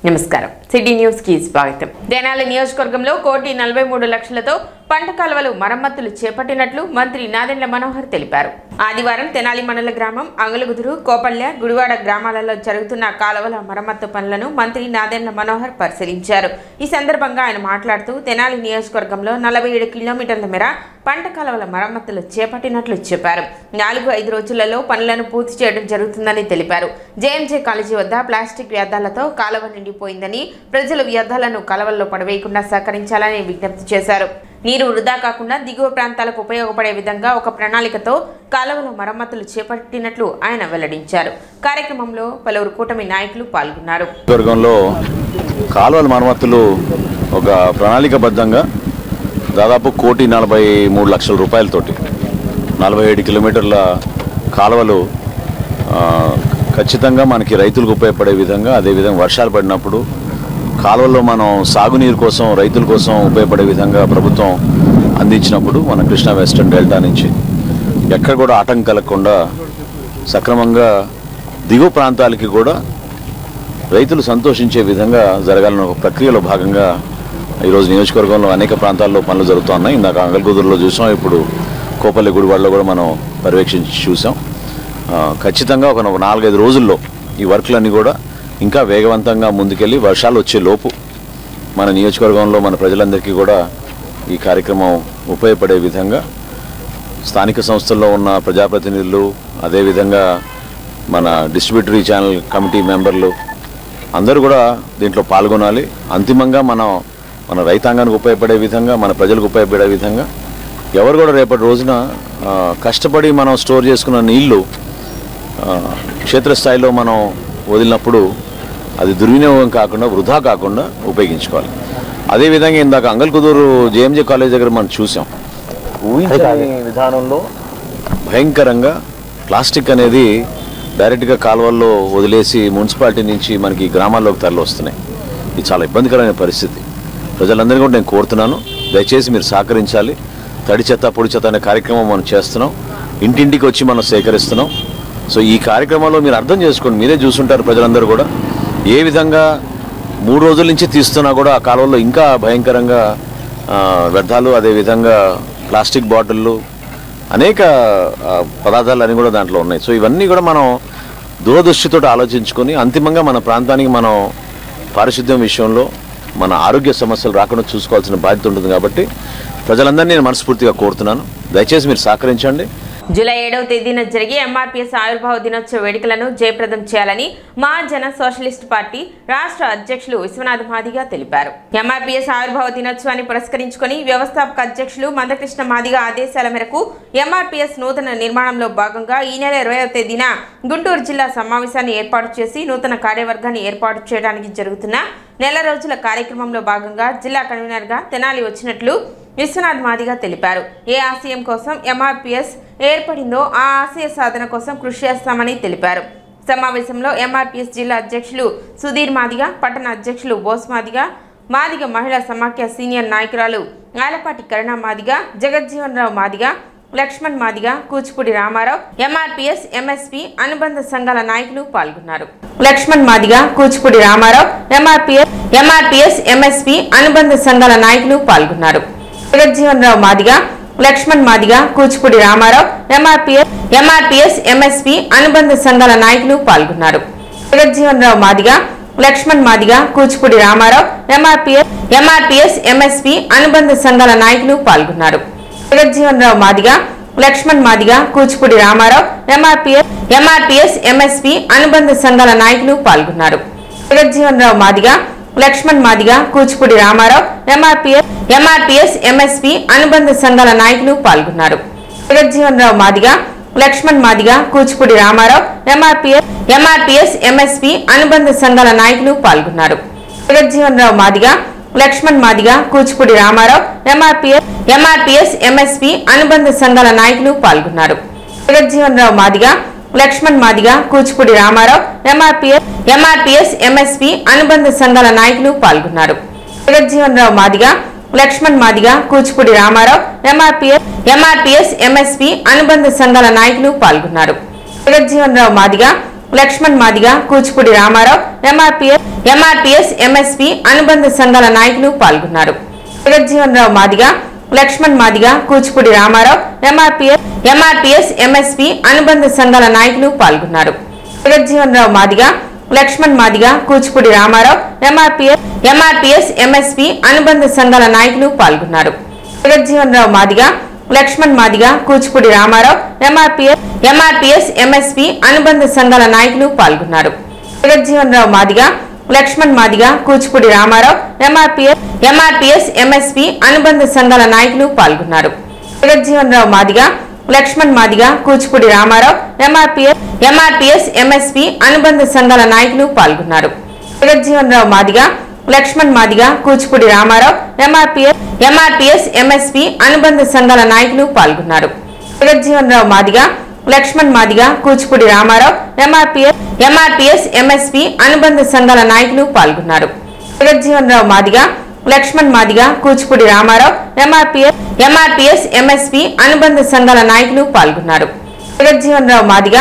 నమస్కారం city news కి స్వాగతం. తెనాలి నియోజకవర్గంలో 1,43,00,000తో పంట కాలువలు మరమ్మతులు చేపట్టినట్లు మంత్రి నాదెండ్ల మనోహర్ తెలిపారు. ఆదివారం తెనాలి మండల గ్రామం అంగలగుదురు, కోపల్య, గుడివాడ గ్రామాలలో జరుగుతున్న కాలువల మరమ్మతు పనులను మంత్రి నాదెండ్ల మనోహర్ పరిశీలించారు. ఈ సందర్భంగా ఆయన మాట్లాడుతూ తెనాలి నియోజకవర్గంలో 47 కిలోమీటర్ల మేర పంట కాలువల మరమ్మతులు చేపట్టినట్లు చెప్పారు. 4-5 రోజులలో పనులను పూర్తి చేయడం జరుగుతుందని తెలిపారు. జేఎంజే కాలేజీ వద్ద ప్లాస్టిక్ వ్యర్థాలతో కాలువ నిండిపోయిందని, ప్రజలు వ్యర్థాలను కాలువల్లో పడవేయకుండా సహకరించాలని విజ్ఞప్తి చేశారు. నీరు వృధా కాకుండా దిగువ ప్రాంతాలకు ఉపయోగపడే విధంగా ఒక ప్రణాళికతో కాలువల మరమ్మతులు చేపట్టినట్లు ఆయన వెల్లడించారు. కార్యక్రమంలో పలువురు కూటమి నాయకులు పాల్గొన్నారు. కాలువల మరమ్మతులు ఒక ప్రణాళికబద్ధంగా దాదాపు 1,43,00,000 రూపాయలతోటి 47 కిలోమీటర్ల కాలువలు ఖచ్చితంగా మనకి రైతులకు ఉపయోగపడే విధంగా, అదేవిధంగా వర్షాలు పడినప్పుడు కాలువల్లో మనం సాగునీరు కోసం, రైతుల కోసం ఉపయోగపడే విధంగా ప్రభుత్వం అందించినప్పుడు మన కృష్ణా వెస్టర్న్ డెల్టా నుంచి ఎక్కడ కూడా ఆటంకం కలగకుండా సక్రమంగా దిగువ ప్రాంతాలకి కూడా రైతులు సంతోషించే విధంగా జరగాలన్న ఒక ప్రక్రియలో భాగంగా ఈరోజు నియోజకవర్గంలో అనేక ప్రాంతాల్లో పనులు జరుగుతున్నాయి. ఇందాక అంగల్గుదురులో చూసాం, ఇప్పుడు కోపల్లి, గుడివాడలో కూడా మనం పర్యవేక్షించి చూసాం. ఖచ్చితంగా ఒక 4-5 రోజుల్లో ఈ వర్క్లన్నీ కూడా ఇంకా వేగవంతంగా ముందుకెళ్ళి వర్షాలు వచ్చే లోపు మన నియోజకవర్గంలో మన ప్రజలందరికీ కూడా ఈ కార్యక్రమం ఉపయోగపడే విధంగా స్థానిక సంస్థల్లో ఉన్న ప్రజాప్రతినిధులు, అదేవిధంగా మన డిస్ట్రిబ్యూటరీ ఛానల్ కమిటీ మెంబర్లు అందరూ కూడా దీంట్లో పాల్గొనాలి. అంతిమంగా మన రైతాంగానికి ఉపయోగపడే విధంగా, మన ప్రజలకు ఉపయోగపడే విధంగా ఎవరు కూడా రేపటి రోజున కష్టపడి మనం స్టోర్ చేసుకున్న నీళ్లు క్షేత్రస్థాయిలో మనం వదిలినప్పుడు అది దుర్వినియోగం కాకుండా, వృధా కాకుండా ఉపయోగించుకోవాలి. అదేవిధంగా ఇందాక అంగల్కుదూరు జేఎంజే కాలేజ్ దగ్గర మనం చూసాం, ఊహించని విధానంలో భయంకరంగా ప్లాస్టిక్ అనేది డైరెక్ట్గా కాలువల్లో వదిలేసి మున్సిపాలిటీ నుంచి మనకి గ్రామాల్లోకి తరలి వస్తున్నాయి. ఇది చాలా ఇబ్బందికరమైన పరిస్థితి. ప్రజలందరినీ కూడా నేను కోరుతున్నాను, దయచేసి మీరు సహకరించాలి. తడి చెత్త, పొడి చెత్త అనే కార్యక్రమం మనం చేస్తున్నాం, ఇంటింటికి వచ్చి మనం సేకరిస్తున్నాం. సో ఈ కార్యక్రమంలో మీరు అర్థం చేసుకోండి, మీరే చూసుంటారు ప్రజలందరూ కూడా ఏ విధంగా 3 రోజుల నుంచి తీస్తున్నా కూడా ఆ కాలువల్లో ఇంకా భయంకరంగా వ్యర్థాలు, అదేవిధంగా ప్లాస్టిక్ బాటిళ్ళు, అనేక పదార్థాలు అన్నీ కూడా దాంట్లో ఉన్నాయి. సో ఇవన్నీ కూడా మనం దూరదృష్టితో ఆలోచించుకొని అంతిమంగా మన ప్రాంతానికి మనం పారిశుద్ధ్యం విషయంలో మన ఆరోగ్య సమస్యలు రాకుండా చూసుకోవాల్సిన బాధ్యత ఉంటుంది. కాబట్టి ప్రజలందరినీ నేను మనస్ఫూర్తిగా కోరుతున్నాను, దయచేసి మీరు సహకరించండి. జూలై 7వ తేదీన జరిగే ఎంఆర్పీఎస్ ఆవిర్భావ దినోత్సవ వేడుకలను జయప్రదం చేయాలని మహాజన సోషలిస్ట్ పార్టీ రాష్ట్ర అధ్యక్షులు విశ్వనాథ్ మాదిగ తెలిపారు. ఎంఆర్పీఎస్ ఆవిర్భావ దినోత్సవాన్ని పురస్కరించుకొని వ్యవస్థాపక అధ్యక్షులు మందకృష్ణ మాదిగ ఆదేశాల మేరకు ఎంఆర్పీఎస్ నూతన నిర్మాణంలో భాగంగా ఈ నెల 20వ తేదీన గుంటూరు జిల్లా సమావేశాన్ని ఏర్పాటు చేసి నూతన కార్యవర్గాన్ని ఏర్పాటు చేయడానికి జరుగుతున్న నెల రోజుల కార్యక్రమంలో భాగంగా జిల్లా కన్వీనర్గా తెనాలి వచ్చినట్లు విశ్వనాథ్ మాదిగ తెలిపారు. ఏ ఆశయం కోసం ఎంఆర్పీఎస్ ఏర్పడిందో ఆ ఆశయ సాధన కోసం కృషి చేస్తామని తెలిపారు. సమావేశంలో ఎంఆర్పీఎస్ జిల్లా అధ్యక్షులు సుధీర్ మాదిగ, పట్టణ అధ్యక్షులు బోస్ మాదిగ, మాదిగ మహిళా సమాఖ్య సీనియర్ నాయకురాలు ఆలపాటి కరుణ మాదిగ, జగజ్జీవన్ రావు మాదిగ, లక్ష్మణ్ మాదిగ, కూచిపూడి రామారావు, ఎంఆర్పీఎస్ ఎంఎస్పీ అనుబంధ సంఘాల నాయకులు పాల్గొన్నారు. లక్ష్మణ్ మాదిగ, కూచిపూడి రామారావు, ఎంఆర్పీఎస్ ఎంఎస్పీ అనుబంధ సంఘాల నాయకులు పాల్గొన్నారు. జగజ్జీవన్ రావు మాదిగ, లక్ష్మణ్ మాదిగ, కూచిపూడి రామారావు, ఎంఆర్పీఎస్ ఎంఎస్పీ అనుబంధ సంఘాల నాయకులు పాల్గొన్నారు. జగజ్జీవన్ రావు మాదిగ, లక్ష్మణ్ మాదిగ, కూచిపూడి రామారావు, ఎంఆర్పీఎస్ ఎంఎస్పీ అనుబంధ సంఘాల నాయకులు పాల్గొన్నారు. జగజ్జీవన్ రావు మాదిగ, లక్ష్మణ్ మాదిగ, కూచిపూడి రామారావు, ఎంఆర్పీఎస్ ఎంఎస్పీ అనుబంధ సంఘాల నాయకులు పాల్గొన్నారు. జగజ్జీవన్ రావు మాదిగ, లక్ష్మణ్ మాదిగ, కూచిపూడి రామారావు, ఎంఆర్పీఎస్ ఎంఎస్పీ అనుబంధ సంఘాల నాయకులు పాల్గొన్నారు. జగజ్జీవన్ రావు మాదిగ, లక్ష్మణ్ మాదిగ, కూచిపూడి రామారావు, ఎంఆర్పీఎస్ ఎంఎస్పీ అనుబంధ సంఘాల నాయకులు పాల్గొన్నారు. జగజ్జీవన్ రావు మాదిగ, లక్ష్మణ్ మాదిగ, కూచిపూడి రామారావు, ఎంఆర్పీఎస్ ఎంఎస్పీ అనుబంధ సంఘాల నాయకులు పాల్గొన్నారు. జగజ్జీవన్ రావు మాదిగ, లక్ష్మణ్ మాదిగ, కూచిపూడి రామారావు, ఎంఆర్పీఎస్ ఎంఎస్పీ అనుబంధ సంఘాల నాయకులు పాల్గొన్నారు. జగజ్జీవన్ రావు మాదిగ, లక్ష్మణ్ మాదిగ, కూచిపూడి రామారావు, ఎంఆర్పీఎస్ ఎంఎస్పీ అనుబంధ సంఘాల నాయకులు పాల్గొన్నారు. జగజ్జీవన్ రావు మాదిగ, లక్ష్మణ్ మాదిగ కూచిపూడి రామారావు ఎంఆర్పీఎస్ ఎంఎస్పీ అనుబంధ సంఘాల నాయకులు పాల్గొన్నారు. జగజ్జీవన్ రావు మాదిగ లక్ష్మణ్ మాదిగ కూచిపూడి రామారావు ఎంఆర్పీఎస్ ఎంఎస్పీ అనుబంధ సంఘాల నాయకులు పాల్గొన్నారు. జగజ్జీవన్ రావు మాదిగ లక్ష్మణ్ మాదిగ కూచిపూడి రామారావు ఎంఆర్పీఎస్ ఎంఎస్పీ అనుబంధ సంఘాల నాయకులు పాల్గొన్నారు. జగజ్జీవన్ రావు మాదిగ లక్ష్మణ్ మాదిగ కూచిపూడి రామారావు ఎంఆర్పీఎస్ ఎంఎస్పీ అనుబంధ సంఘాల నాయకులు పాల్గొన్నారు. జగజ్జీవన్ రావు మాదిగ లక్ష్మణ్ మాదిగ కూచిపూడి రామారావు ఎంఆర్పీఎస్ ఎంఎస్పీ అనుబంధ సంఘాల నాయకులు పాల్గొన్నారు. జగజ్జీవన్ రావు మాదిగ లక్ష్మణ్ మాదిగ కూచిపూడి రామారావు ఎంఆర్పీఎస్ ఎంఎస్పీ అనుబంధ సంఘాల నాయకులు పాల్గొన్నారు. జగజ్జీవన్ రావు మాదిగ లక్ష్మణ్ మాదిగ కూచిపూడి రామారావు ఎంఆర్పీఎస్ ఎంఎస్పీ అనుబంధ సంఘాల నాయకులు పాల్గొన్నారు. జగజ్జీవన్ రావు మాదిగ లక్ష్మణ్ మాదిగ కూచిపూడి రామారావు ఎంఆర్పీఎస్ ఎంఎస్పీ అనుబంధ సంఘాల నాయకులు పాల్గొన్నారు. జగజ్జీవన్ రావు మాదిగ లక్ష్మణ్ మాదిగ కూచిపూడి రామారావు ఎంఆర్పీఎస్ ఎంఎస్పీ అనుబంధ సంఘాల నాయకులు పాల్గొన్నారు. జగజ్జీవన్ రావు మాదిగ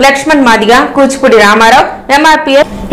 లక్ష్మణ్ మాదిగ కూచిపూడి రామారావు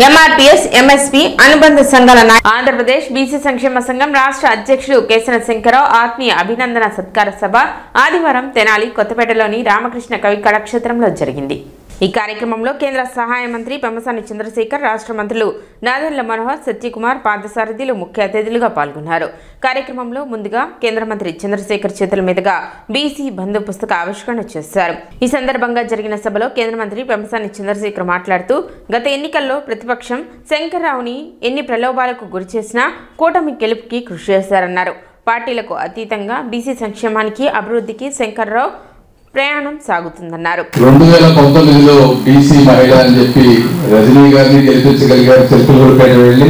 ఎంఆర్పీఎస్ ఎంఎస్పీ అనుబంధ సంఘాల ఆంధ్రప్రదేశ్ బీసీ సంక్షేమ సంఘం రాష్ట్ర అధ్యక్షుడు కేసన శంకరరావు ఆత్మీయ అభినందన సత్కార సభ ఆదివారం తెనాలి కొత్తపేటలోని రామకృష్ణ కవి కళాక్షేత్రంలో జరిగింది. ఈ కార్యక్రమంలో కేంద్ర సహాయ మంత్రి పెమ్మసాని చంద్రశేఖర్, రాష్ట్ర మంత్రులు నాదెండ్ల మనోహర్, సత్యకుమార్, పార్థసారథిలు ముఖ్య అతిథులుగా పాల్గొన్నారు. కార్యక్రమంలో ముందుగా కేంద్ర మంత్రి చంద్రశేఖర్ చేతుల మీదుగా బీసీ బంధు పుస్తక ఆవిష్కరణ చేశారు. ఈ సందర్భంగా జరిగిన సభలో కేంద్ర మంత్రి పెమ్మసాని చంద్రశేఖర్ మాట్లాడుతూ గత ఎన్నికల్లో ప్రతిపక్షం శంకర్రావుని ఎన్ని ప్రలోభాలకు గురిచేసినా కూటమి గెలుపుకి కృషి చేశారన్నారు. పార్టీలకు అతీతంగా బీసీ సంక్షేమానికి అభివృద్ధికి శంకర్రావు ప్రయాణం సాగుతుందన్నారు. 2019లో బీసీ మహిళ అని చెప్పి రజనీ గారిని గెలిపించగలిగారు, చిలుకలూరుపేట వెళ్ళి.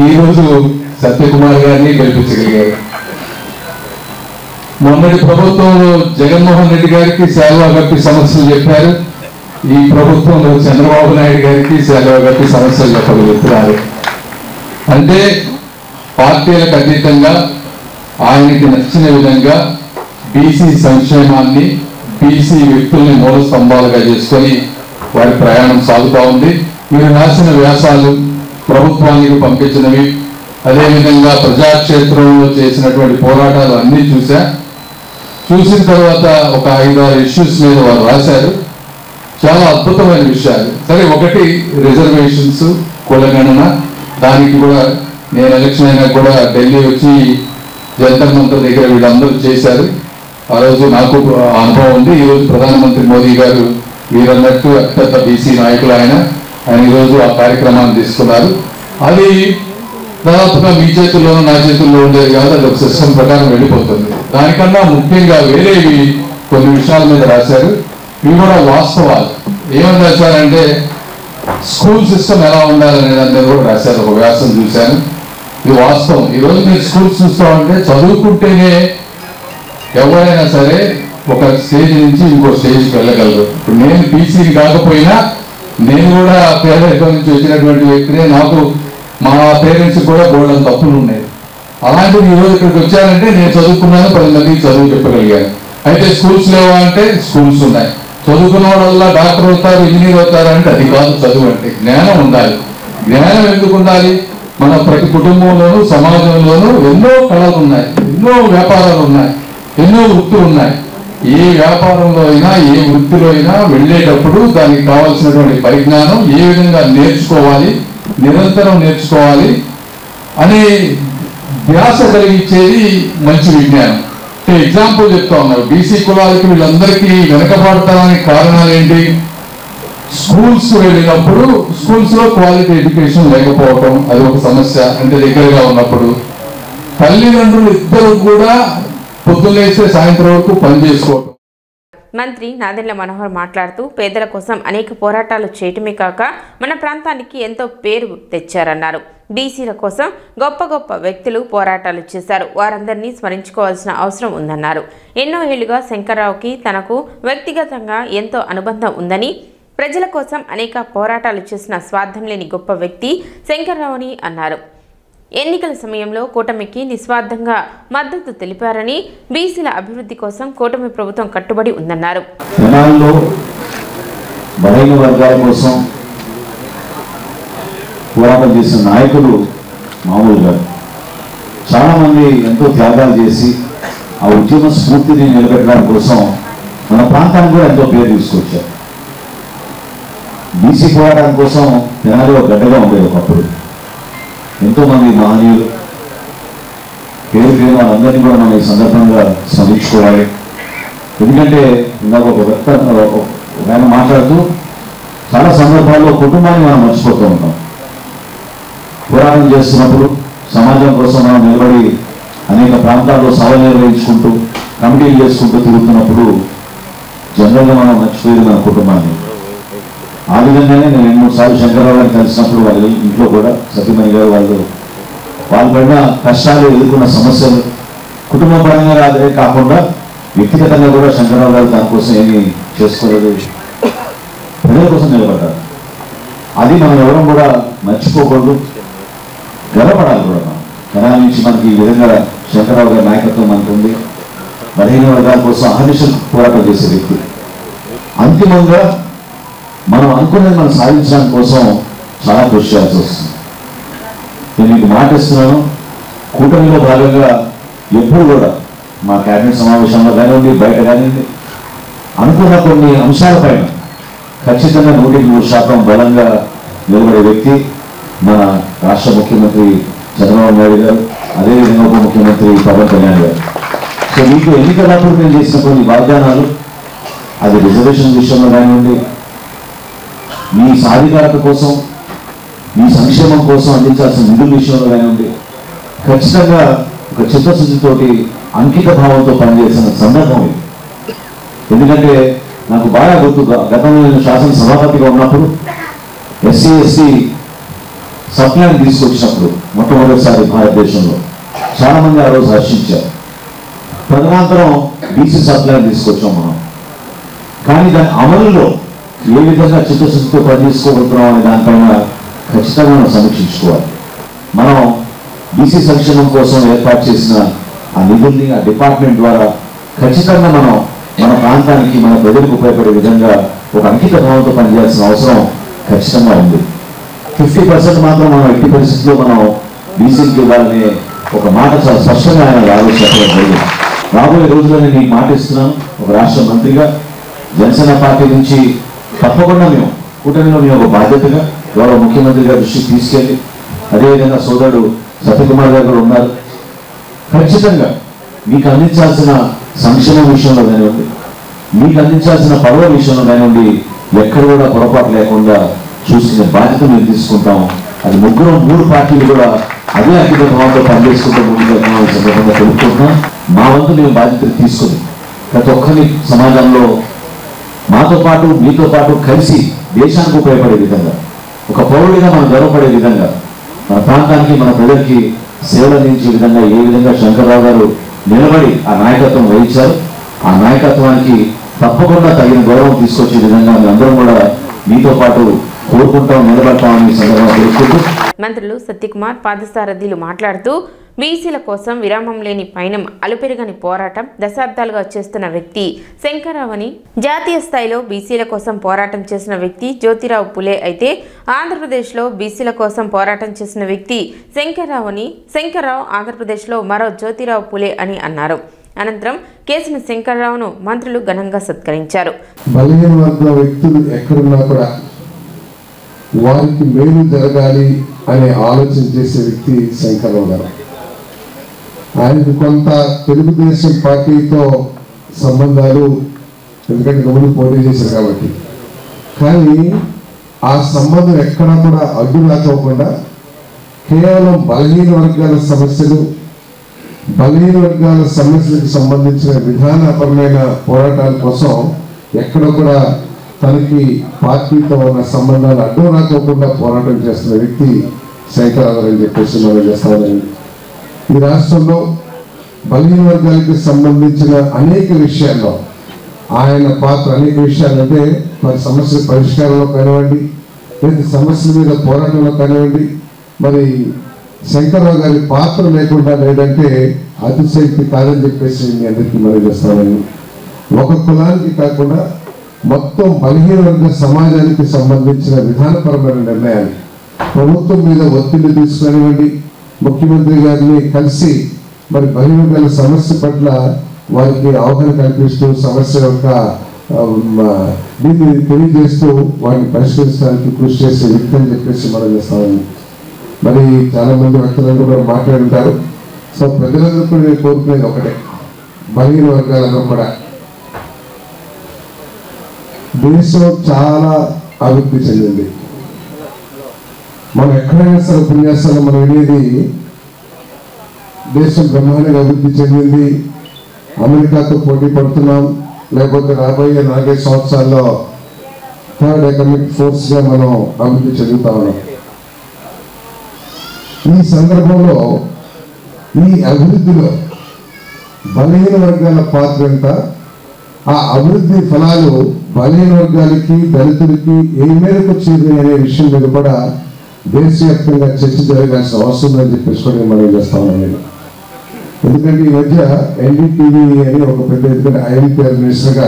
ఈ రోజు సత్యకుమార్ గారిని గెలిపించగలిగారు. మొన్నటి ప్రభుత్వంలో జగన్మోహన్ రెడ్డి గారికి శాలువా కప్పి సమస్యలు చెప్పారు. ఈ ప్రభుత్వంలో చంద్రబాబు నాయుడు గారికి శాలువా కప్పి సమస్యలు చెప్పగలుగుతున్నారు. అంటే పార్టీలకు అతీతంగా ఆయనకి నచ్చిన విధంగా బీసీ సంక్షేమాన్ని, బీసీ వ్యక్తుల్ని మూల స్తంభాలుగా చేసుకొని వారి ప్రయాణం సాగుతూ ఉంది. మీరు రాసిన వ్యాసాలు, ప్రభుత్వానికి పంపించినవి, అదేవిధంగా ప్రజాక్షేత్రంలో చేసినటువంటి పోరాటాలు అన్నీ చూసిన తర్వాత ఒక 5-6 ఇష్యూస్ మీద వారు రాశారు. చాలా అద్భుతమైన విషయాలు. సరే, ఒకటి రిజర్వేషన్స్, కులగణన. దానికి కూడా నేను ఎలక్షన్ అయినా కూడా ఢిల్లీ వచ్చి జంతర్ మంతర్ దగ్గర వీళ్ళందరూ చేశారు. ఆ రోజు నాకు అనుభవం ఉంది. ఈరోజు ప్రధానమంత్రి మోదీ గారు వీరన్నట్టు అత్యంత బీసీ నాయకులు ఆయన ఈరోజు ఆ కార్యక్రమాన్ని తీసుకున్నారు. అది దాదాపుగా మీ చేతుల్లోనూ నా చేతుల్లో ఉండేది కాదు, అది ఒక సిస్టమ్ ప్రకారం వెళ్ళిపోతుంది. దానికన్నా ముఖ్యంగా వేరేవి కొన్ని విషయాల మీద రాశారు. ఇవి కూడా వాస్తవాలు. ఏమని రాశారంటే స్కూల్ సిస్టమ్ ఎలా ఉండాలనే దాని మీద కూడా రాశారు. ఒక వ్యాసం చూశాను. ఇది వాస్తవం. ఈరోజు మీరు స్కూల్స్ చూస్తామంటే చదువుకుంటేనే ఎవరైనా సరే ఒక స్టేజ్ నుంచి ఇంకో స్టేజ్కి వెళ్ళగలరు. ఇప్పుడు నేను బీసీని కాకపోయినా నేను కూడా పేదరికం నుంచి వచ్చినటువంటి వ్యక్తినే. నాకు మా పేరెంట్స్ కూడా బోల్డెన్ తప్పులు ఉన్నాయి. అలాంటివి ఈరోజు ఇక్కడికి వచ్చారంటే నేను చదువుకున్నాను, 10 మందికి చదువు చెప్పగలిగాను. అయితే స్కూల్స్ లేవా అంటే స్కూల్స్ ఉన్నాయి. చదువుకున్న వాళ్ళ డాక్టర్ అవుతారు, ఇంజనీర్ అవుతారు అంటే అది కాదు చదువు అంటే. జ్ఞానం ఉండాలి. జ్ఞానం ఎందుకు ఉండాలి? మన ప్రతి కుటుంబంలోనూ సమాజంలోనూ ఎన్నో కళలు ఉన్నాయి, ఎన్నో వ్యాపారాలు ఉన్నాయి, ఎన్నో వృత్తులు ఉన్నాయి. ఏ వ్యాపారంలో అయినా, ఏ వృత్తిలో అయినా వెళ్ళేటప్పుడు దానికి కావాల్సినటువంటి పరిజ్ఞానం ఏ విధంగా నేర్చుకోవాలి, నిరంతరం నేర్చుకోవాలి అనే ధ్యాస కలిగించేది మంచి విజ్ఞానం. ఎగ్జాంపుల్ చెప్తా ఉన్నారు. బీసీ కులాలకి వీళ్ళందరికీ వెనకబడతానికి కారణాలు ఏంటి? స్కూల్స్ వెళ్ళినప్పుడు స్కూల్స్ లో క్వాలిటీ ఎడ్యుకేషన్ లేకపోవటం అది ఒక సమస్య. అంటే దగ్గరగా ఉన్నప్పుడు తల్లిదండ్రులు ఇద్దరు కూడా పొద్దులేస్తే సాయంత్రం వరకు పనిచేసుకోవటం. మంత్రి నాదెండ్ల మనోహర్ మాట్లాడుతూ పేదల కోసం అనేక పోరాటాలు చేయటమే కాక మన ప్రాంతానికి ఎంతో పేరు తెచ్చారన్నారు. బీసీల కోసం గొప్ప గొప్ప వ్యక్తులు పోరాటాలు చేశారు. వారందరినీ స్మరించుకోవాల్సిన అవసరం ఉందన్నారు. ఎన్నో ఏళ్లుగా శంకర్రావుకి తనకు వ్యక్తిగతంగా ఎంతో అనుబంధం ఉందని, ప్రజల కోసం అనేక పోరాటాలు చేసిన స్వార్థం లేని గొప్ప వ్యక్తి శంకర్రావుని అన్నారు. ఎన్నికల సమయంలో కూటమికి నిస్వార్థంగా మద్దతు తెలిపారని, బీసీల అభివృద్ధి కోసం కూటమి ప్రభుత్వం కట్టుబడి ఉందన్నారు. బలహీన వర్గాల కోసం పోరాటం చేసిన నాయకులు మామూలుగా చాలామంది ఎంతో త్యాగాలు చేసి ఆ ఉద్యమ స్ఫూర్తిని నిలబెట్టడం కోసం మన ప్రాంతానికి కూడా ఎంతో పేరు తీసుకొచ్చారు. బీసీ పోరాటం కోసం తెనాలి ఒక గడ్డగా ఉండేది ఒకప్పుడు. ఎంతోమంది మహనీయులు పేరు పేరు వాళ్ళందరినీ కూడా మనం ఈ సందర్భంగా స్మరించుకోవాలి. ఎందుకంటే ఇందాక ఒక ఆయన మాట్లాడుతూ చాలా సందర్భాల్లో కుటుంబాన్ని మనం మర్చిపోతూ ఉంటాం. పోరాటం చేస్తున్నప్పుడు సమాజం కోసం మనం నిలబడి అనేక ప్రాంతాల్లో సభలు నిర్వహించుకుంటూ కమిటీలు చేసుకుంటూ తిరుగుతున్నప్పుడు జనరల్గా మనం మర్చిపోయేది మన కుటుంబాన్ని. ఆ విధంగానే నేను 2-3 సార్లు శంకర్రావు గారిని కలిసినప్పుడు వాళ్ళ ఇంట్లో కూడా సతీమణి గారు వాళ్ళ పడిన కష్టాలు, ఎదుర్కొన్న సమస్యలు కుటుంబ పరంగా అదే కాకుండా వ్యక్తిగతంగా కూడా శంకర్రావు గారు దానికోసం ఏమీ చేసుకోలేదు, ప్రజల కోసం నిలబడ్డారు. అది మనం ఎవరం కూడా మర్చిపోకూడదు, గర్వపడాలి కూడా. మనం తెనాలి నుంచి మనకి ఈ విధంగా శంకర్రావు గారి నాయకత్వం మనకు ఉంది. బలహీన వర్గాల కోసం అహర్నిశలు పోరాటం చేసే వ్యక్తి. అంతిమంగా మనం అనుకున్నది మనం సాధించడానికి కోసం చాలా కృషి చేయాల్సి వస్తుంది. నేను మీకు మాటిస్తున్నాను, కూటమిలో భాగంగా ఎప్పుడు కూడా మా కేబినెట్ సమావేశంలో కానివ్వండి, బయట కానివ్వండి, అనుకున్న కొన్ని అంశాలపైన ఖచ్చితంగా 100% బలంగా నిలబడే వ్యక్తి మన రాష్ట్ర ముఖ్యమంత్రి చంద్రబాబు నాయుడు గారు, అదేవిధంగా ఉప ముఖ్యమంత్రి పవన్ కళ్యాణ్ గారు. సో మీకు ఎన్నికలప్పుడు నేను చేసిన కొన్ని వాగ్దానాలు, అది రిజర్వేషన్ విషయంలో కానివ్వండి, మీ సాధికారత కోసం, మీ సంక్షేమం కోసం అందించాల్సిన నిధుల విషయంలో కానివ్వండి, ఖచ్చితంగా ఒక చిత్తశుద్ధితోటి అంకిత భావంతో పనిచేసిన సందర్భం ఇది. ఎందుకంటే నాకు బాగా గుర్తు, గతంలో నేను శాసనసభాపతిగా ఉన్నప్పుడు ఎస్సీ ఎస్టీ సప్లాన్ తీసుకొచ్చినప్పుడు మొట్టమొదటిసారి భారతదేశంలో చాలామంది ఆ రోజు హర్షించారు. తదనంతరం బీసీ సప్లాన్ తీసుకొచ్చాం మనం. కానీ దాని అమలులో ఏ విధంగా చిత్తశుద్ధితో పనిచేసుకోగలుగుతున్నాం అనే దానిపైన ఖచ్చితంగా మనం సమీక్షించుకోవాలి. మనం బీసీ సంక్షేమం కోసం ఏర్పాటు చేసిన ఆ నిధుల్ని ఆ డిపార్ట్మెంట్ ద్వారా ఖచ్చితంగా మనం మన ప్రాంతానికి, మన ప్రజలకు ఉపయోగపడే విధంగా ఒక అంకిత భావంతో పనిచేయాల్సిన అవసరం ఖచ్చితంగా ఉంది. 50% మాత్రం మనం ఎట్టి పరిస్థితుల్లో మనం బీసీకి ఇవ్వాలనే ఒక మాట చాలా స్పష్టంగా ఆయన ఆలోచించడం జరిగింది. రాబోయే రోజుల్లో నేను మీకు మాట ఇస్తున్నాను, ఒక రాష్ట్ర మంత్రిగా జనసేన పార్టీ నుంచి తప్పకుండా మేము కూటమిలో మేము ఒక బాధ్యతగా గౌరవ ముఖ్యమంత్రి గారి దృష్టికి తీసుకెళ్ళి, అదేవిధంగా సోదరుడు సత్యకుమార్ గారు కూడా ఉన్నారు, ఖచ్చితంగా మీకు అందించాల్సిన సంక్షేమ విషయంలో కానివ్వండి, మీకు అందించాల్సిన పదవ విషయంలో కానివ్వండి, ఎక్కడ కూడా పొరపాటు లేకుండా చూసుకునే బాధ్యత మేము తీసుకుంటాం. అది 3 పార్టీలు కూడా అదే అంకిత భావంతో పనిచేసుకుంటూ ముందుకు సందర్భంగా తెలుపుకుంటున్నాం. మా వంతు మేము బాధ్యతలు తీసుకుని ప్రతి ఒక్కరి సమాజంలో మాతో పాటు మీతో పాటు కలిసి దేశానికి ఉపయోగపడే విధంగా, ఒక పౌరుడిగా మనం గర్వపడే విధంగా, మన ప్రాంతానికి మన ప్రజలకి సేవలు అందించే విధంగా ఏ విధంగా శంకర్రావు గారు నిలబడి ఆ నాయకత్వం వహించారు, ఆ నాయకత్వానికి తప్పకుండా తగిన గౌరవం తీసుకొచ్చే విధంగా అందరం కూడా మీతో పాటు కోరుకుంటాం, నిలబడతామని సందర్భంగా తెలుసుకుంటూ మంత్రులు సత్యకుమార్, పాదసారథిలు మాట్లాడుతూ బీసీల కోసం విరామం లేని పయనం, అలుపెరగని పోరాటం దశాబ్దాలుగా చేస్తున్న వ్యక్తి శంకర్రావు అని, జాతీయ స్థాయిలో బీసీల కోసం పోరాటం చేసిన వ్యక్తి జ్యోతిరావు పులే అయితే ఆంధ్రప్రదేశ్లో బీసీల కోసం పోరాటం చేసిన వ్యక్తి శంకర్రావు అని, శంకర్రావు ఆంధ్రప్రదేశ్లో మరో జ్యోతిరావు పులే అని అన్నారు. అనంతరం కేసుని శంకర్రావును మంత్రులు ఘనంగా సత్కరించారు. బలహీన వర్గాల వ్యక్తులు ఎక్కడున్నా కూడా వారికి మేలు జరగాలి అనే ఆలోచన చేసే వ్యక్తి శంకర్రావు గారు. ఆయనకు కొంత తెలుగుదేశం పార్టీతో సంబంధాలు, ఎందుకంటే గమని పోటీ చేశారు కాబట్టి, కానీ ఆ సంబంధం ఎక్కడా కూడా అడ్డు రాకోకుండా కేవలం బలహీన వర్గాల సమస్యలు, బలహీన వర్గాల సమస్యలకు సంబంధించిన విధానపరమైన పోరాటాల కోసం ఎక్కడ కూడా తనకి పార్టీతో ఉన్న సంబంధాలు అడ్డు రాకోకుండా పోరాటం చేస్తున్న వ్యక్తి శంకర్రావు అని చెప్పేసి మనం చేస్తామని. ఈ రాష్ట్రంలో బలహీన వర్గాలకు సంబంధించిన అనేక విషయాల్లో ఆయన పాత్ర, అనేక విషయాలంటే మరి సమస్యల పరిష్కారంలో కానివ్వండి, లేదా సమస్యల మీద పోరాటంలో కానివ్వండి, మరి శంకర్రావు గారి పాత్ర లేకుండా లేదంటే అతిశక్తి కాదని చెప్పేసి మీ అందరికీ మనం చేస్తామని. ఒక కులానికి కాకుండా మొత్తం బలహీన వర్గ సమాజానికి సంబంధించిన విధానపరమైన నిర్ణయాలు ప్రభుత్వం మీద ఒత్తిడి తీసుకునివ్వండి, ముఖ్యమంత్రి గారిని కలిసి మరి బలహీన వర్గాల సమస్య పట్ల వారికి అవగాహన కల్పిస్తూ సమస్య యొక్క దీన్ని తెలియజేస్తూ వాటిని పరిష్కరించడానికి కృషి చేసే వ్యక్తి అని చెప్పేసి మనం చేస్తామని మరి చాలా మంది వ్యక్తులందరూ కూడా మాట్లాడుంటారు. సో ప్రజలందరూ కూడా నేను కోరుకునేది ఒకటే, బలహీన వర్గాలందరూ కూడా దేశం చాలా అభివృద్ధి చెందింది. మనం ఎక్కడైనా సరే ఉపన్యాసాలు మనం వినేది దేశం బ్రహ్మాండంగా అభివృద్ధి చెందింది, అమెరికాతో పోటీ పడుతున్నాం, లేకపోతే రాబోయే 4 సంవత్సరాల్లో థర్డ్ ఎకనామిక్ ఫోర్స్గా మనం అభివృద్ధి చెందుతా ఉన్నాం. ఈ సందర్భంలో ఈ అభివృద్ధిలో బలహీన వర్గాల పాత్ర ఎంత, ఆ అభివృద్ధి ఫలాలు బలహీన వర్గాలకి దళితులకి ఏ మేరకు చేరింది అనే విషయం మీద కూడా దేశవ్యాప్తంగా చర్చ జరగాల్సిన అవసరం ఉందని చెప్పేసి కూడా మనం చేస్తా ఉన్నాను నేను. ఎందుకంటే ఈ మధ్య ఎన్డీటీవీ అని ఒక పెద్ద, ఎందుకంటే ఐఎన్పిఆర్ మినిస్టర్గా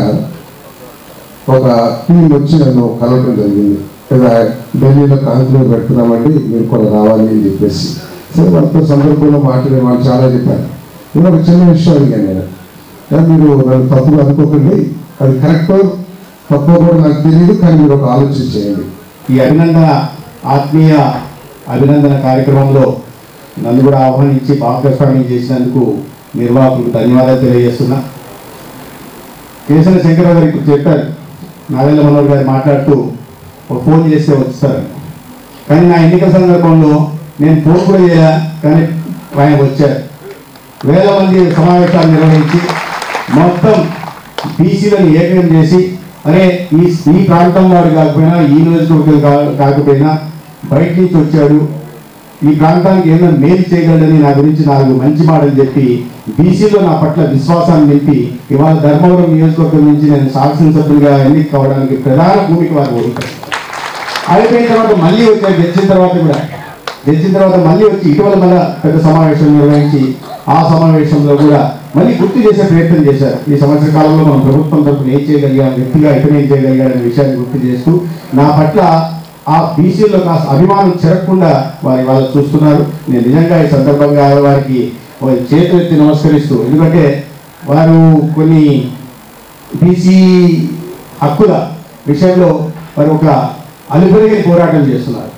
ఒక టీం వచ్చి నన్ను కలవడం జరిగింది. లేదా ఢిల్లీలో కాన్క్లేవ్ పెడుతున్నామండి, మీరు కూడా రావాలి అని చెప్పేసి. సరే వాళ్ళతో సందర్భంలో మాట్లాడే వాళ్ళు చాలా చెప్పారు. నేను ఒక చిన్న విషయం అడిగాను నేను, మీరు నన్ను తప్పుగా అనుకోకండి, అది కరెక్టో తప్పో కూడా నాకు తెలియదు, కానీ మీరు ఒక ఆలోచన చేయండి. ఈ ఆత్మీయ అభినందన కార్యక్రమంలో నన్ను కూడా ఆహ్వానించి భాగస్వామ్యం చేసినందుకు నిర్వాహకులకు ధన్యవాదాలు తెలియజేస్తున్నా. కేసన శంకరరావు గారు ఇప్పుడు చెప్పారు, నాగేంద్ర మనోహర్ గారు మాట్లాడుతూ ఒక ఫోన్ చేస్తే వస్తారు, కానీ నా ఎన్నికల సందర్భంలో నేను ఫోన్ కూడా చేయాల, కానీ ఆయన వచ్చారు. వేల మంది సమావేశాలు నిర్వహించి మొత్తం బీసీలను ఏకం చేసి, అరే ఈ ప్రాంతం వాడు కాకపోయినా, ఈ నియోజకవర్గం కాకపోయినా బయట నుంచి వచ్చాడు, ఈ ప్రాంతానికి ఏమైనా మేలు చేయగలడని నా గురించి 4 మంచి మాటలు చెప్పి బీసీలో నా పట్ల విశ్వాసాన్ని నింపి ఇవాళ ధర్మవరం నియోజకవర్గం నుంచి నేను శాసనసభ్యులుగా ఎన్నిక కావడానికి ప్రధాన భూమిక వారు కోరుతాను. అయిపోయిన తర్వాత మళ్ళీ వచ్చారు, గెలిచిన తర్వాత మళ్ళీ వచ్చి ఇటీవల మళ్ళీ పెద్ద సమావేశం నిర్వహించి ఆ సమావేశంలో కూడా మళ్ళీ గుర్తు చేసే ప్రయత్నం చేశారు. ఈ సంవత్సర కాలంలో మనం ప్రభుత్వం తరఫున ఏం చేయగలిగాం, వ్యక్తిగా ఇతను ఏం చేయగలిగాడనే విషయాన్ని గుర్తు చేస్తూ నా పట్ల ఆ బీసీలో కాస్త అభిమానం చెరగకుండా వాళ్ళు చూస్తున్నారు. నేను నిజంగా ఈ సందర్భంగా వారికి చేతులెత్తి నమస్కరిస్తూ, ఎందుకంటే వారు కొన్ని బీసీ హక్కుల విషయంలో వారు ఒక అలుపెరగని పోరాటం చేస్తున్నారు.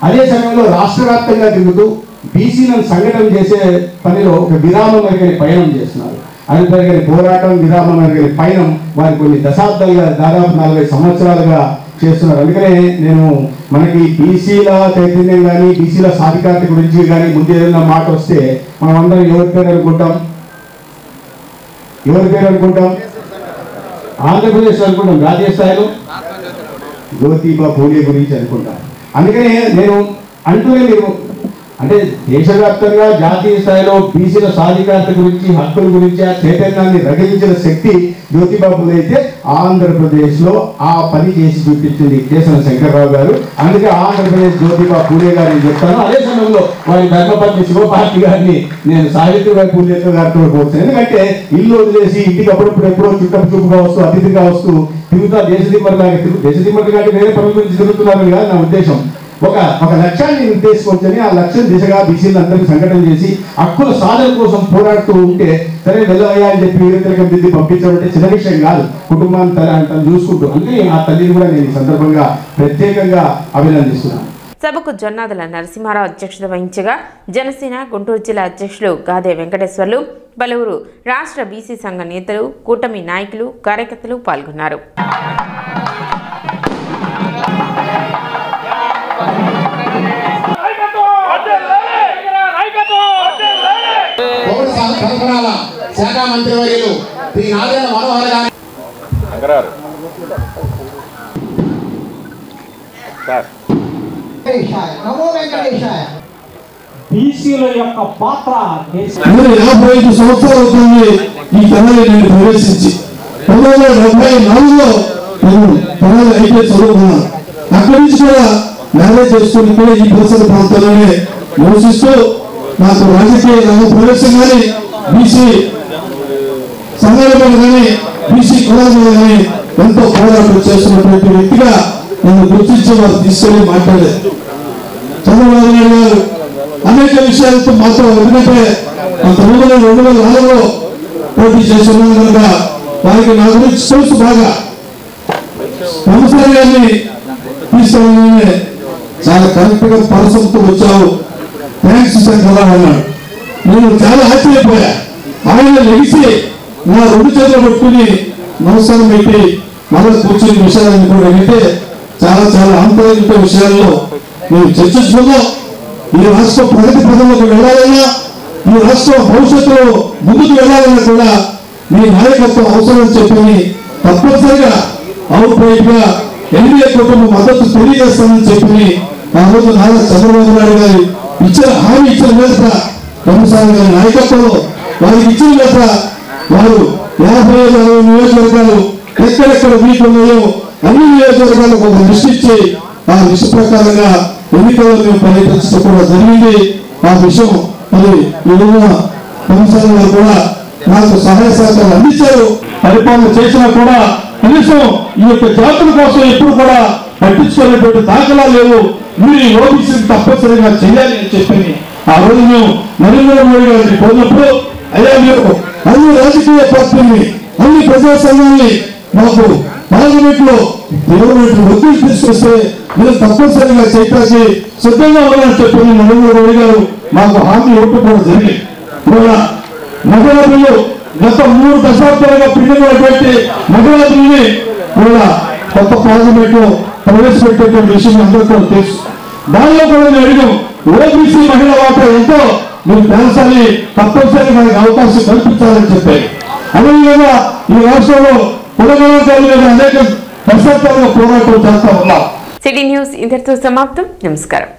అదే సమయంలో రాష్ట్ర వ్యాప్తంగా తిరుగుతూ బీసీలను సంఘటన చేసే పనిలో ఒక విరామం ఎరగని పయనం చేస్తున్నారు. అలుపెరగని పోరాటం, విరామం ఎరగని పయనం వారు కొన్ని దశాబ్దాలుగా, దాదాపు 40 సంవత్సరాలుగా చేస్తున్నారు. అందుకనే నేను మనకి బీసీల చైతన్యం కానీ, బీసీల సాధికారత గురించి కానీ ముందు ఏదైనా మాట వస్తే మనం అందరం ఎవరి పేరు అనుకుంటాం? ఆంధ్రప్రదేశ్ అనుకుంటాం, జాతీయ స్థాయిలో జ్యోతిబా పూలే గురించి అనుకుంటాం. అందుకనే నేను అంటూనే మీరు అంటే దేశవ్యాప్తంగా జాతీయ స్థాయిలో బీసీల సాధికారత గురించి, హక్కుల గురించి ఆ చైతన్యాన్ని రగిలించిన శక్తి జ్యోతిబా పూలే అయితే ఆంధ్రప్రదేశ్లో ఆ పని చేసి చూపించింది కేసన శంకర్రావు గారు. అందుకే ఆంధ్రప్రదేశ్ జ్యోతిబా పూలే గారిని చెప్తాను. అదే సమయంలో వారి ధర్మపత్ని శివపార్తి గారిని నేను సావిత్రిబాయి పూలే గారితో కోరుతాను. ఎందుకంటే ఇల్లు వదిలేసి ఇంటికి అప్పుడప్పుడు ఎప్పుడో చూపుగా వస్తూ, అతిథిగా వస్తూ తిరుగుతా దేశదిమ్మటి కంటే వేరే పనుల గురించి తిరుగుతున్నారు కాదు నా ఉద్దేశం. ఒక లక్ష్యాన్ని నిర్దేశించుకొని ఆ లక్ష్యం దిశగా బీసీలు అందరికీ సంఘటన చేసి హక్కుల సాధన కోసం పోరాడుతూ ఉంటే సరే వెళ్ళవయ్యా అని చెప్పి వీరతిలకం దిద్ది పంపించడం చిన్న విషయం కాదు. కుటుంబాన్ని తను చూసుకుంటూ, అందుకే ఆ తల్లిని కూడా నేను ఈ సందర్భంగా ప్రత్యేకంగా అభినందిస్తున్నాను. సభకు జొన్నాదుల నరసింహారావు అధ్యక్షత వహించగా జనసేన గుంటూరు జిల్లా అధ్యక్షులు గాదే వెంకటేశ్వర్లు, పలువురు రాష్ట్ర బీసీ సంఘ నేతలు, కూటమి నాయకులు, కార్యకర్తలు పాల్గొన్నారు. శాఖ మంత్రి వర్యులు శ్రీ నాగేంద్ర మనోహర్ గారు బీసీల యొక్క పాత్ర 55 సంవత్సరాలు అవుతుంది ఈ తెనాలి నేను ప్రవేశించి. 1974లో నేను తెనాలి అయితే చదువుకున్నాను. అక్కడి నుంచి కూడా మ్యారేజ్ చేసుకుని కూడా ఈ పరిసర ప్రాంతాల్లోనే నివసిస్తూ నాకు రాజకీయ రంగ ప్రవేశం కానీ, బీసీ సంఘాల మీద కానీ, బీసీ కులాల మీద కానీ ఎంతో పోరాటం చేస్తున్నటువంటి వ్యక్తిగా నన్ను గుర్తించి వారు తీసుకెళ్లి మాట్లాడారు. చంద్రబాబు నాయుడు గారు అనేక విషయాలతో మాతో, ఎందుకంటే 2004లో పోటీ చేస్తున్నాను కనుక వారికి నా గురించి తెలుసు బాగా. సంవత్సరాన్ని తీసుకెళ్ళి చాలా కరెక్ట్ గా పరసంతో వచ్చావు, థ్యాంక్స్ శంకర్రావు అన్నాడు. నేను చాలా ఆశ్చర్యపోయా. ఆయన లెగిసి నా 2 చేతులు పట్టుకుని నమస్కారం పెట్టి మళ్ళీ కూర్చొని విషయాలను కూడా అడిగితే చాలా చాలా ఆంతరిక విషయాల్లో మేము చర్చించుకుందాం. ఈ రాష్ట్ర ప్రగతి పదంలోకి వెళ్ళాలన్నా, ఈ రాష్ట్ర భవిష్యత్తులో ముందుకు వెళ్ళాలన్నా కూడా మీ నాయకత్వం అవసరం చెప్పని తప్పనిసరిగా అవుట్ రైట్ గా ఎన్డీఏ కుటుంబ మద్దతు తెలియజేస్తామని చెప్పి ఆ రోజు నారా చంద్రబాబు నాయుడు గారు ఇచ్చిన హామీ ఇచ్చిన మీద కొనసాగి గారి నాయకత్వంలో వారికి ఇచ్చిన మీద వారు 55 నియోజకవర్గాలు ఎక్కడెక్కడ వీక్ ఉన్నాయో అన్ని నియోజకవర్గాలకు ఒక లిస్ట్ ఇచ్చి ఆ లిస్ట్ ప్రకారంగా ఎన్నికల్లో మేము పర్యటించడం కూడా జరిగింది. ఆ విషయం మరి విడుదల కొనసాగి గారు కూడా నాకు సహాయ సహకారాలు అందించారు. పరిపాలన చేసినా కూడా కనీసం ఈ యొక్క జాతుల కోసం ఎప్పుడు కూడా పట్టించుకునేటువంటి దాఖలాలు లేవు. మీరు ఈ ఓబీసీని తప్పనిసరిగా చేయాలి అని చెప్పి ఆ రోజు మేము నరేంద్ర మోడీ గారిని కోరినప్పుడు, అయ్యా మీరు అన్ని రాజకీయ పార్టీని, అన్ని ప్రజా సంఘాన్ని మాకు పార్లమెంట్ లో తీవ్రమైన ఒత్తిడి తీసుకొస్తే మీరు తప్పనిసరిగా చేయడానికి సిద్ధంగా ఉన్నారని చెప్పి నరేంద్ర మోడీ గారు మాకు హామీ ఇవ్వడం కూడా జరిగింది. మహిళా బిల్లు గత 3 దశాబ్దాలుగా పిండినటువంటి మహిళా బిల్లుని కూడా కొత్త పార్లమెంట్ లో ప్రవేశపెట్టేటువంటి విషయం అందరికీ తెలుసు. దానిలో కూడా నేను అడిగాం, ఓబీసీ మహిళా వాటా ఎంతో మీరు పెంచాలి, తప్పనిసరిగా మనకి అవకాశం కల్పించాలని చెప్పారు. అదేవిధంగా ఈ రాష్ట్రంలో కులగణాంకాల మీద అనేక దశాబ్దాలుగా పోరాటం చేస్తా ఉన్నాం. సిటీ న్యూస్ ఇంతటితో సమాప్తం. నమస్కారం.